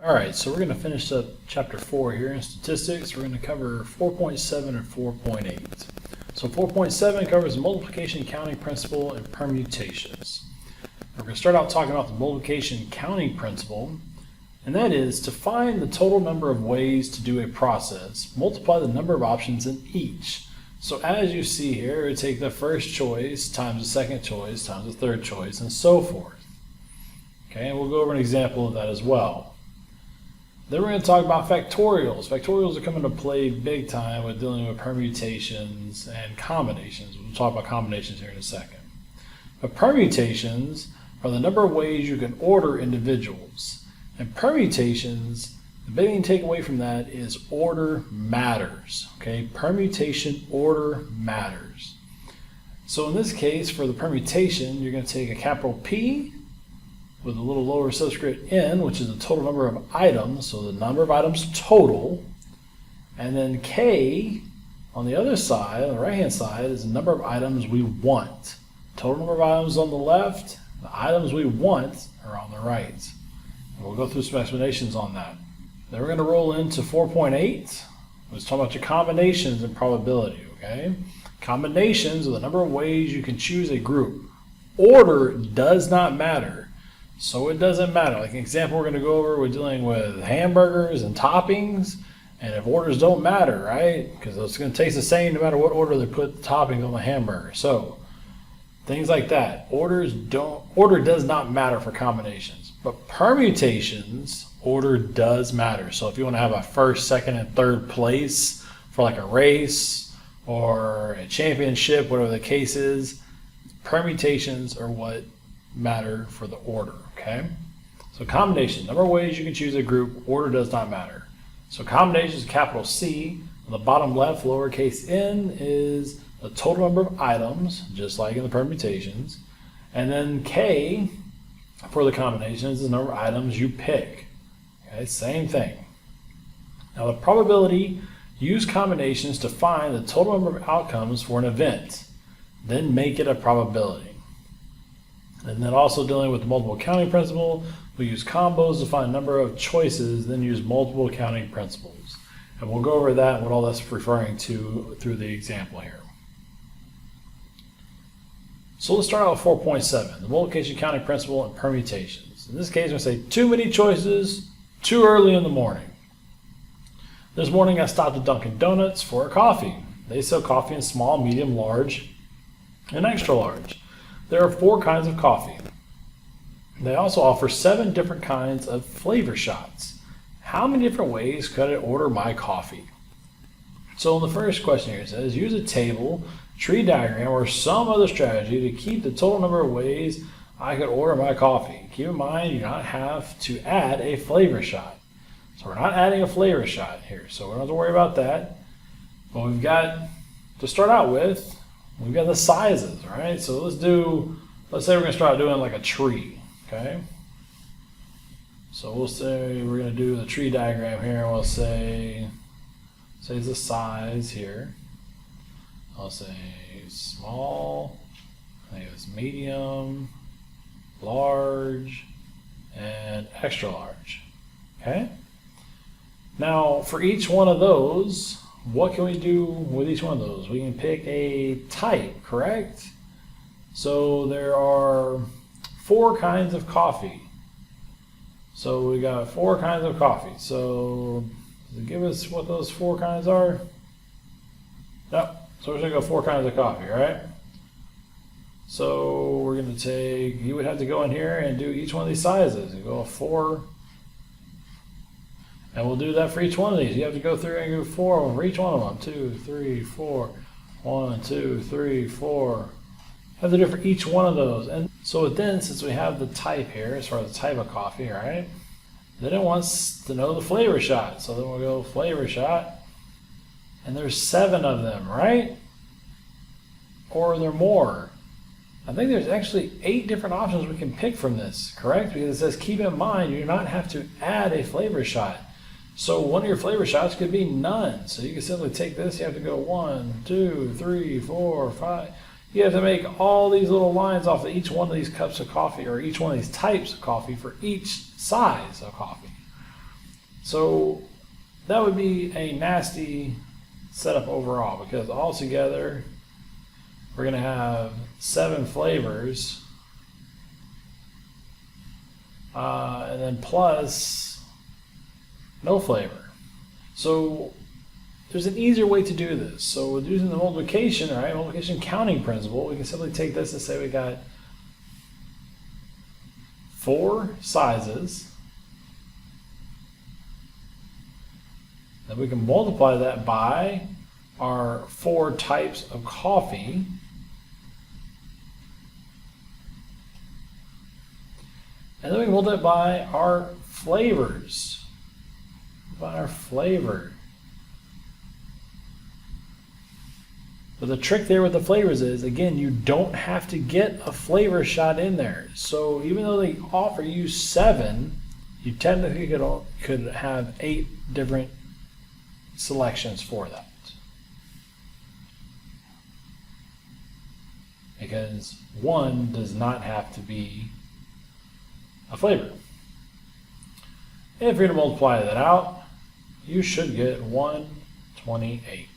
All right, so we're going to finish up chapter 4 here in statistics. We're going to cover 4.7 and 4.8. So 4.7 covers the multiplication counting principle and permutations. We're going to start out talking about the multiplication counting principle, and that is to find the total number of ways to do a process, multiply the number of options in each. So as you see here, we take the first choice times the second choice times the third choice and so forth. Okay, and we'll go over an example of that as well. Then we're going to talk about factorials. Factorials are coming to play big time with dealing with permutations and combinations. We'll talk about combinations here in a second. But permutations are the number of ways you can order individuals. And permutations, the big thing to take away from that is order matters. Okay, permutation order matters. So in this case, for the permutation, you're going to take a capital P with a little lower subscript n, which is the total number of items, so the number of items total, and then k on the other side, on the right hand side, is the number of items we want. Total number of items on the left, the items we want are on the right. And we'll go through some explanations on that. Then we're going to roll into 4.8. Let's talk about your combinations and probability, okay? Combinations are the number of ways you can choose a group. Order does not matter. So it doesn't matter. Like an example we're going to go over, we're dealing with hamburgers and toppings, and if orders don't matter, right? Because it's going to taste the same no matter what order they put the toppings on the hamburger. So things like that. Order does not matter for combinations. But permutations, order does matter. So if you want to have a first, second, and third place for like a race or a championship, whatever the case is, permutations are what matter for the order, okay? So combination, number of ways you can choose a group, order does not matter. So combination is capital C. On the bottom left, lowercase n is the total number of items, just like in the permutations. And then K for the combinations is the number of items you pick. Okay, same thing. Now the probability, use combinations to find the total number of outcomes for an event. Then make it a probability. And then also dealing with the multiple counting principle, we use combos to find a number of choices, then use multiple counting principles. And we'll go over that and what all that's referring to through the example here. So let's start out with 4.7, the multiplication counting principle and permutations. In this case, we're going to say too many choices, too early in the morning. This morning I stopped at Dunkin' Donuts for a coffee. They sell coffee in small, medium, large, and extra large. There are 4 kinds of coffee. They also offer 7 different kinds of flavor shots. How many different ways could I order my coffee? So in the first question here it says, use a table, tree diagram, or some other strategy to keep the total number of ways I could order my coffee. Keep in mind, you do not have to add a flavor shot. So we're not adding a flavor shot here, so we don't have to worry about that. But we've got, to start out with, we've got the sizes, right? So let's say we're going to start doing like a tree, okay? So we'll say we're going to do the tree diagram here. We'll say it's the size here. I'll say small, I think it's medium, large, and extra large, okay? Now for each one of those, what can we do with each one of those? We can pick a type, correct? So there are 4 kinds of coffee. So we got 4 kinds of coffee. So does it give us what those 4 kinds are? Yep. So we're going to go 4 kinds of coffee, right? So we're going to take, you would have to go in here and do each one of these sizes. You go 4. And we'll do that for each one of these. You have to go through and do 4 of them for each one of them. 2, 3, 4. 1, 2, 3, 4. You have to do it for each one of those. And so then, since we have the type here, as far as the type of coffee, right? Then it wants to know the flavor shot. So then we'll go flavor shot. And there's 7 of them, right? Or are there more? I think there's actually 8 different options we can pick from this, correct? Because it says keep in mind you do not have to add a flavor shot. So one of your flavor shots could be none. So you can simply take this, you have to go 1, 2, 3, 4, 5. You have to make all these little lines off of each one of these cups of coffee or each one of these types of coffee for each size of coffee. So that would be a nasty setup overall, because altogether we're going to have 7 flavors, and then plus no flavor. So there's an easier way to do this. So with using the multiplication, right, multiplication counting principle, we can simply take this and say we got 4 sizes. Then we can multiply that by our 4 types of coffee. And then we can multiply by our flavors. By our flavor. But the trick there with the flavors is, again, you don't have to get a flavor shot in there. So even though they offer you 7, you technically could have 8 different selections for that. Because 1 does not have to be a flavor. If you're going to multiply that out, you should get 128.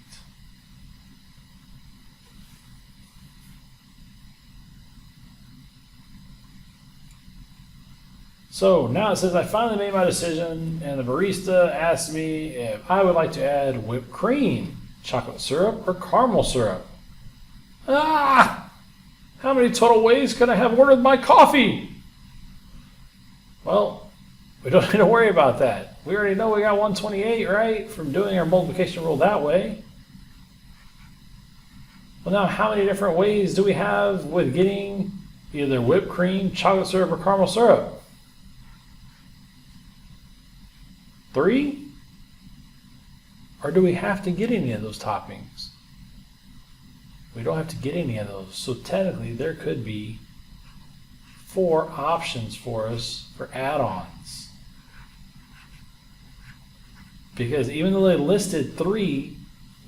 So now it says I finally made my decision, and the barista asked me if I would like to add whipped cream, chocolate syrup, or caramel syrup. Ah! How many total ways could I have ordered my coffee? Well, we don't need to worry about that. We already know we got 128, right, from doing our multiplication rule that way. Well, now how many different ways do we have with getting either whipped cream, chocolate syrup, or caramel syrup? 3? Or do we have to get any of those toppings? We don't have to get any of those. So technically there could be 4 options for us for add-ons. Because even though they listed 3,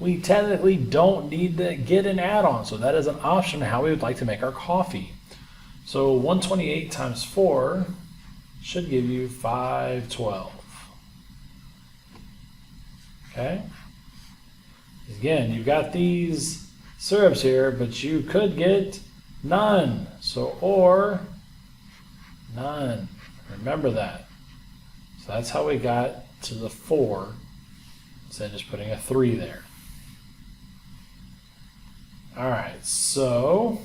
we technically don't need to get an add-on. So that is an option how we would like to make our coffee. So 128 times 4 should give you 512. Okay? Again, you've got these syrups here, but you could get none. So, or none. Remember that. So that's how we got to the 4, instead of just putting a 3 there. All right, so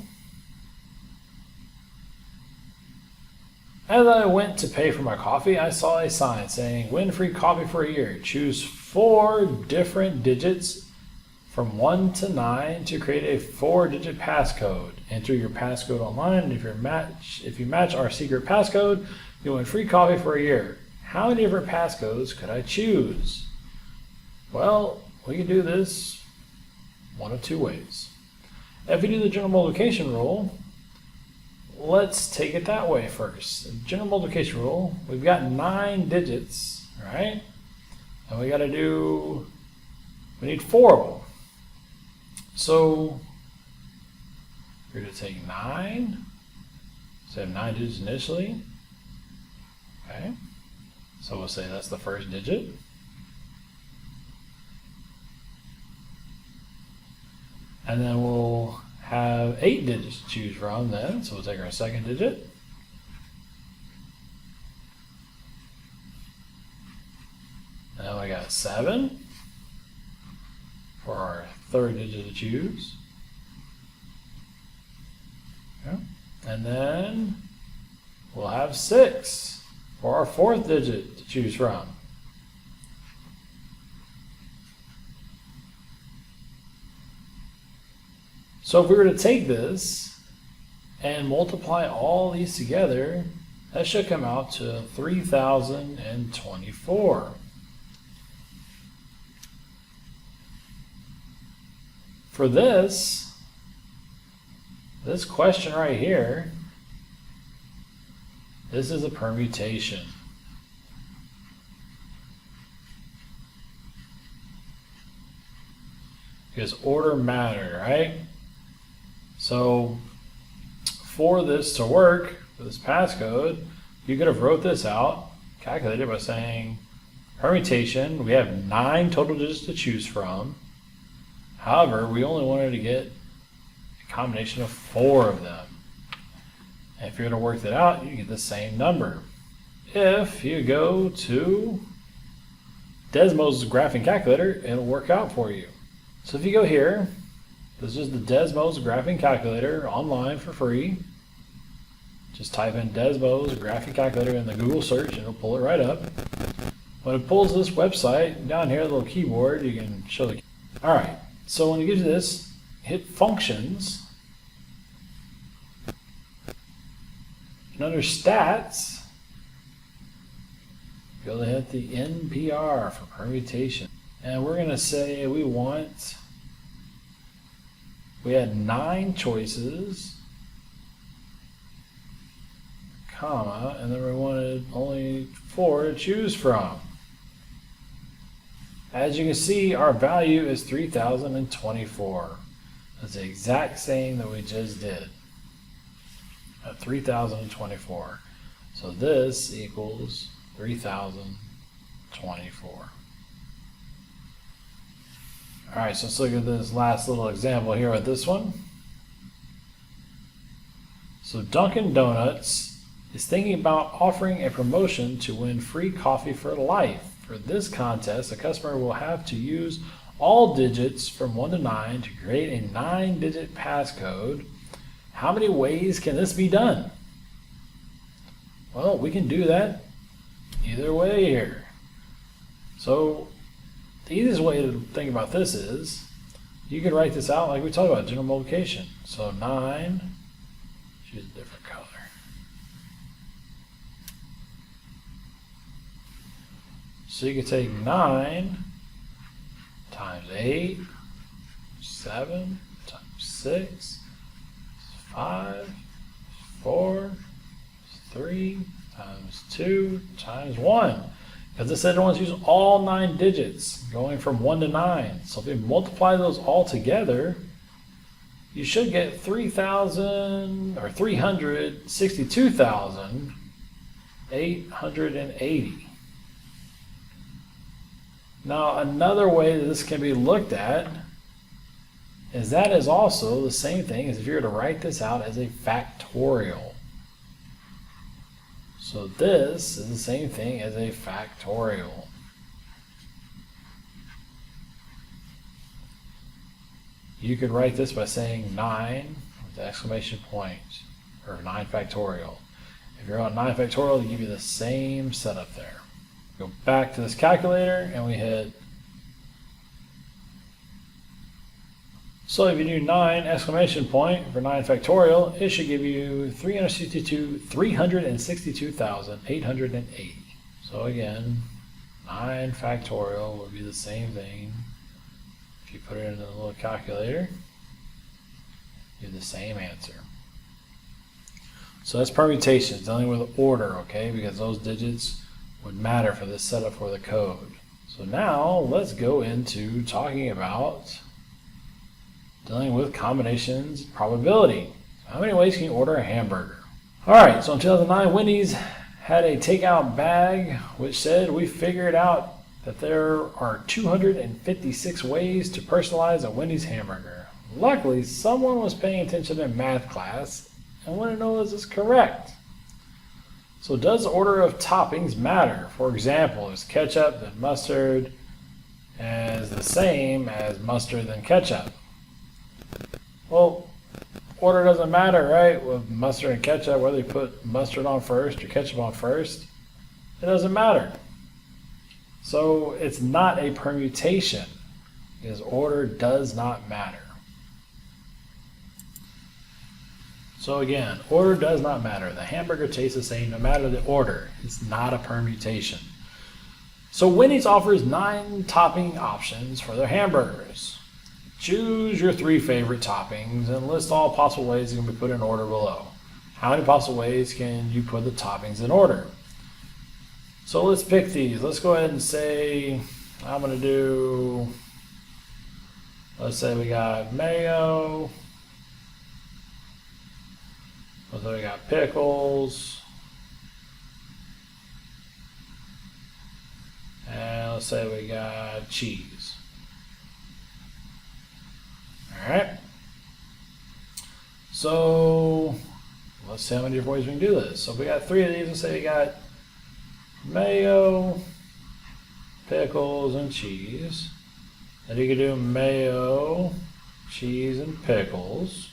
as I went to pay for my coffee, I saw a sign saying, win free coffee for a year. Choose 4 different digits from 1 to 9 to create a 4-digit passcode. Enter your passcode online, and if you match our secret passcode, you'll win free coffee for a year. How many different passcodes could I choose? Well, we can do this one of 2 ways. If we do the general multiplication rule, let's take it that way first. The general multiplication rule, we've got 9 digits, right? And we need 4 of them. So we're going to take 9, so we have 9 digits initially. Okay, so we'll say that's the first digit. And then we'll have 8 digits to choose from then, so we'll take our second digit. And then we got 7 for our third digit to choose. Okay. And then we'll have 6 for our fourth digit to choose from. So if we were to take this and multiply all these together, that should come out to 3,024. For this question right here, this is a permutation. Because order mattered, right? So for this to work, for this passcode, you could have wrote this out, calculated by saying, Permutation, we have 9 total digits to choose from. However, we only wanted to get a combination of 4 of them. And if you're going to work that out, you get the same number. If you go to Desmos graphing calculator, it'll work out for you. So if you go here, this is the Desmos graphing calculator online for free. Just type in Desmos graphing calculator in the Google search and it'll pull it right up. When it pulls this website, down here, the little keyboard, you can show the. All right, so when you get to this, hit Functions. And under Stats, you'll hit the NPR for permutation. And we're going to say we had 9 choices, comma, and then we wanted only 4 to choose from. As you can see, our value is 3,024. That's the exact same that we just did at 3,024. So this equals 3,024. All right, so let's look at this last little example here with this one. So Dunkin' Donuts is thinking about offering a promotion to win free coffee for life. For this contest, a customer will have to use all digits from 1 to 9 to create a 9-digit passcode. How many ways can this be done? Well, we can do that either way here. So the easiest way to think about this is you can write this out like we talked about, general multiplication. So 9, choose a different color. So you can take 9 times 8, 7 times 6, 5, 4, 3 times 2 times 1. Because it said it wants to use all 9 digits, going from 1 to 9. So if you multiply those all together, you should get 362,880. Now, another way that this can be looked at is that is also the same thing as if you were to write this out as a factorial. So this is the same thing as a factorial. You could write this by saying 9 with the exclamation point, or 9 factorial. If you're on 9 factorial, they give you the same setup there. Go back to this calculator and we hit. So if you do 9 exclamation point for 9 factorial, it should give you 362,880. So again, 9 factorial would be the same thing. If you put it in the little calculator, you get the same answer. So that's permutations, dealing with order, okay, because those digits would matter for this setup for the code. So now let's go into talking about dealing with combinations probability. How many ways can you order a hamburger? All right, so in 2009, Wendy's had a takeout bag which said we figured out that there are 256 ways to personalize a Wendy's hamburger. Luckily, someone was paying attention in math class and wanted to know is this correct? So does the order of toppings matter? For example, is ketchup and mustard as the same as mustard and ketchup? Well, order doesn't matter, right? With mustard and ketchup, whether you put mustard on first or ketchup on first, it doesn't matter. So it's not a permutation because order does not matter. So again, order does not matter. The hamburger tastes the same no matter the order. It's not a permutation. So Wendy's offers 9 topping options for their hamburgers. Choose your 3 favorite toppings and list all possible ways it can be put in order below. How many possible ways can you put the toppings in order? So let's pick these. Let's go ahead and say, I'm going to do, let's say we got mayo. So we got pickles, and let's say we got cheese. All right. So let's see how many different ways we can do this. So if we got 3 of these, let's say we got mayo, pickles, and cheese. Then you could do mayo, cheese, and pickles.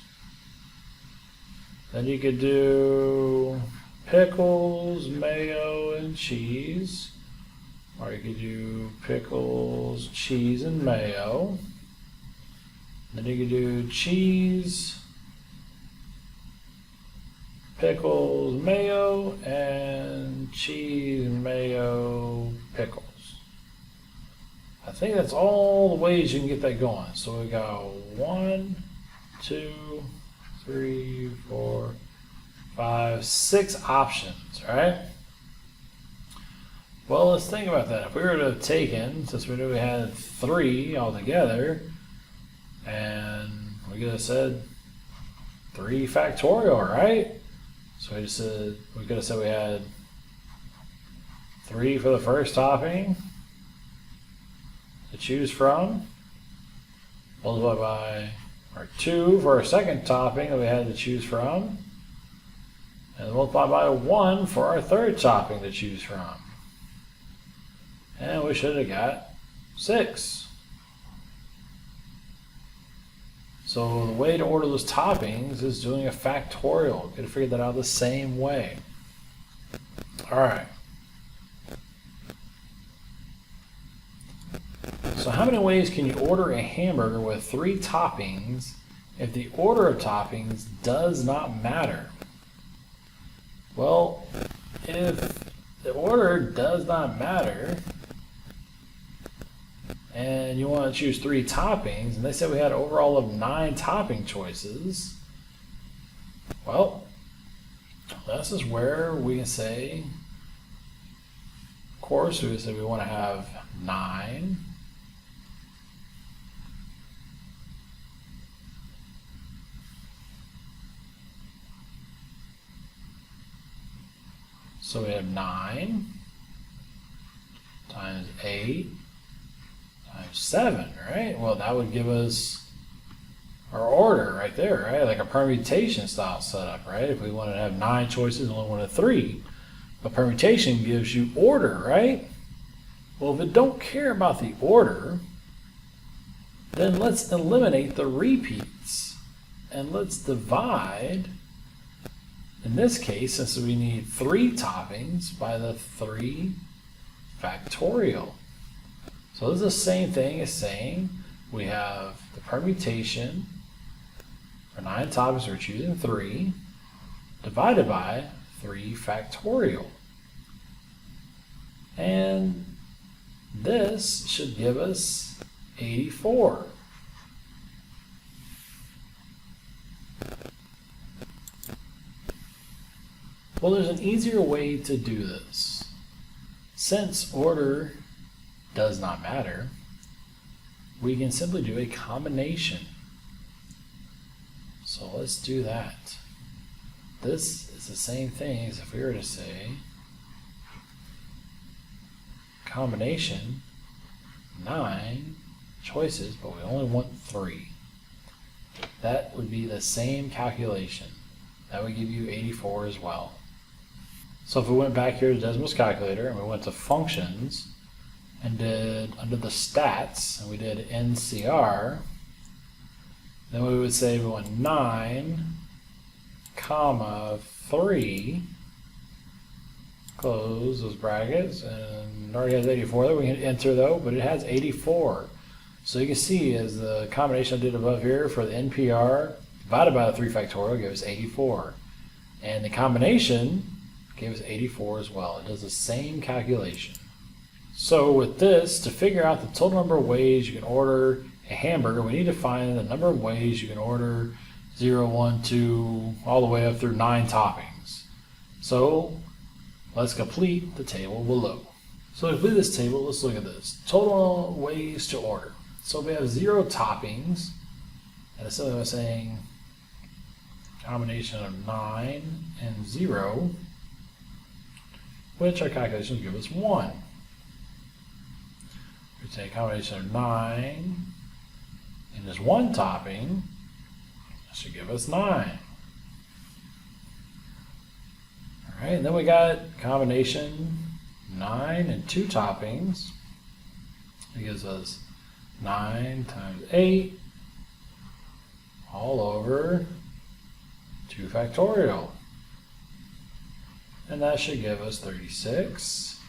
Then you could do pickles, mayo, and cheese. Or you could do pickles, cheese, and mayo. Then you could do cheese, pickles, mayo, and cheese, mayo, pickles. I think that's all the ways you can get that going. So we got 1, 2, 3, 4, 5, 6 options, right? Well, let's think about that. If we were to have taken, since we knew we had 3 altogether, and we could have said 3 factorial, right? So we could have said we had 3 for the first topping to choose from, multiplied by, or 2 for our second topping that we had to choose from, and multiplied by 1 for our third topping to choose from. And we should have got 6. So the way to order those toppings is doing a factorial. You could have figured that out the same way. All right. So how many ways can you order a hamburger with 3 toppings if the order of toppings does not matter? Well, if the order does not matter, and you want to choose 3 toppings, and they said we had overall of 9 topping choices, well, this is where we can say, of course, we said we want to have 9. So we have 9 times 8 times 7, right? Well, that would give us our order right there, right? Like a permutation style setup, right? If we wanted to have 9 choices and only wanted 3, a permutation gives you order, right? Well, if it don't care about the order, then let's eliminate the repeats and let's divide. In this case, since we need 3 toppings, by the 3 factorial. So this is the same thing as saying we have the permutation for 9 toppings, we're choosing 3, divided by 3 factorial. And this should give us 84. Well, there's an easier way to do this. Since order does not matter, we can simply do a combination. So let's do that. This is the same thing as if we were to say combination 9 choices, but we only want 3. That would be the same calculation. That would give you 84 as well. So if we went back here to Desmos calculator and we went to functions and did under the stats and we did NCR, then we would say we want 9, comma 3, close those brackets, and it already has 84 there. We can enter though, but it has 84. So you can see as the combination I did above here for the NPR divided by the 3 factorial gives 84. And the combination gives 84 as well. It does the same calculation. So with this, to figure out the total number of ways you can order a hamburger, we need to find the number of ways you can order 0, 1, 2, all the way up through 9 toppings. So let's complete the table below. So to complete this table, let's look at this. Total ways to order. So we have 0 toppings, and instead of saying combination of 9 and 0, which our calculations give us 1. we take a combination of 9 and just one topping, that should give us 9. All right, and then we got combination 9 and 2 toppings. It gives us 9 times 8 all over 2 factorial. And that should give us 36.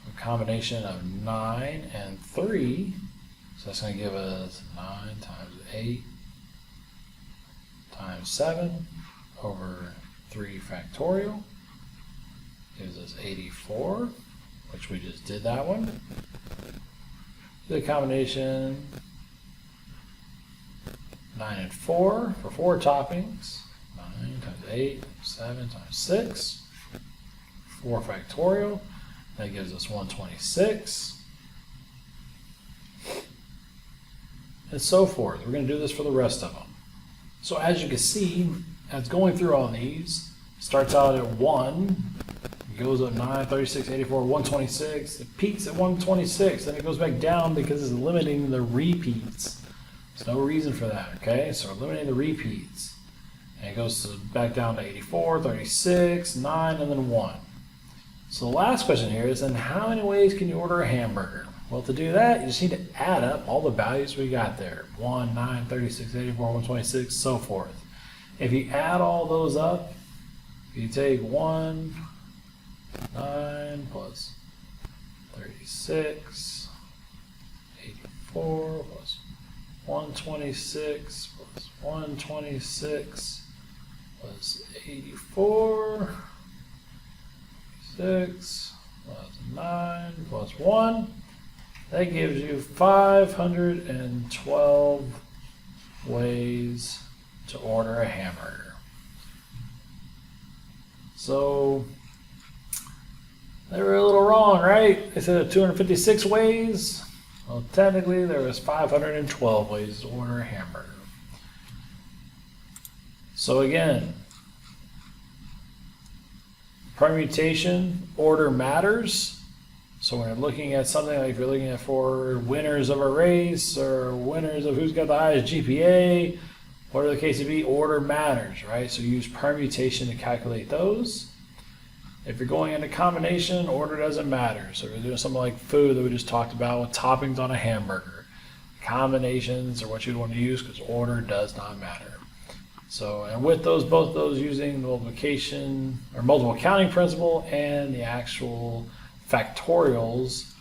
A combination of 9 and 3. So that's going to give us 9 times 8 times 7 over 3 factorial. Gives us 84, which we just did that one. The combination 9 and 4 for 4 toppings. 9 times 8, 7 times 6, 4 factorial. That gives us 126. And so forth. We're going to do this for the rest of them. So as you can see, as going through all these, starts out at 1, it goes up 9, 36, 84, 126, it peaks at 126, then it goes back down because it's limiting the repeats. There's no reason for that, okay? So we're limiting the repeats. And it goes back down to 84, 36, 9, and then 1. So the last question here is, then how many ways can you order a hamburger? Well, to do that, you just need to add up all the values we got there. 1, 9, 36, 84, 126, so forth. If you add all those up, you take 1, 9 plus 36, 84 plus 126 plus 126 plus 84, 6 plus 9 plus 1. That gives you 512 ways to order a hamburger. So they were a little wrong, right? They said 256 ways. Well, technically there was 512 ways to order a hamburger. So again, permutation order matters. So when you're looking at something, like if you're looking at for winners of a race or winners of who's got the highest GPA, whatever the case may be, order matters, right? So use permutation to calculate those. If you're going into combination, order doesn't matter. So if you're doing something like food that we just talked about with toppings on a hamburger, combinations are what you'd want to use because order does not matter. So, and with those, both those using the multiplication or multiple counting principle and the actual factorials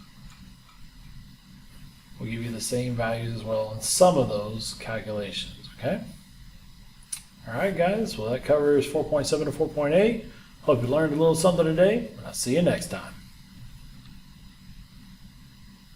will give you the same values as well in some of those calculations, okay? All right, guys, well, that covers 4.7 to 4.8. Hope you learned a little something today, and I'll see you next time.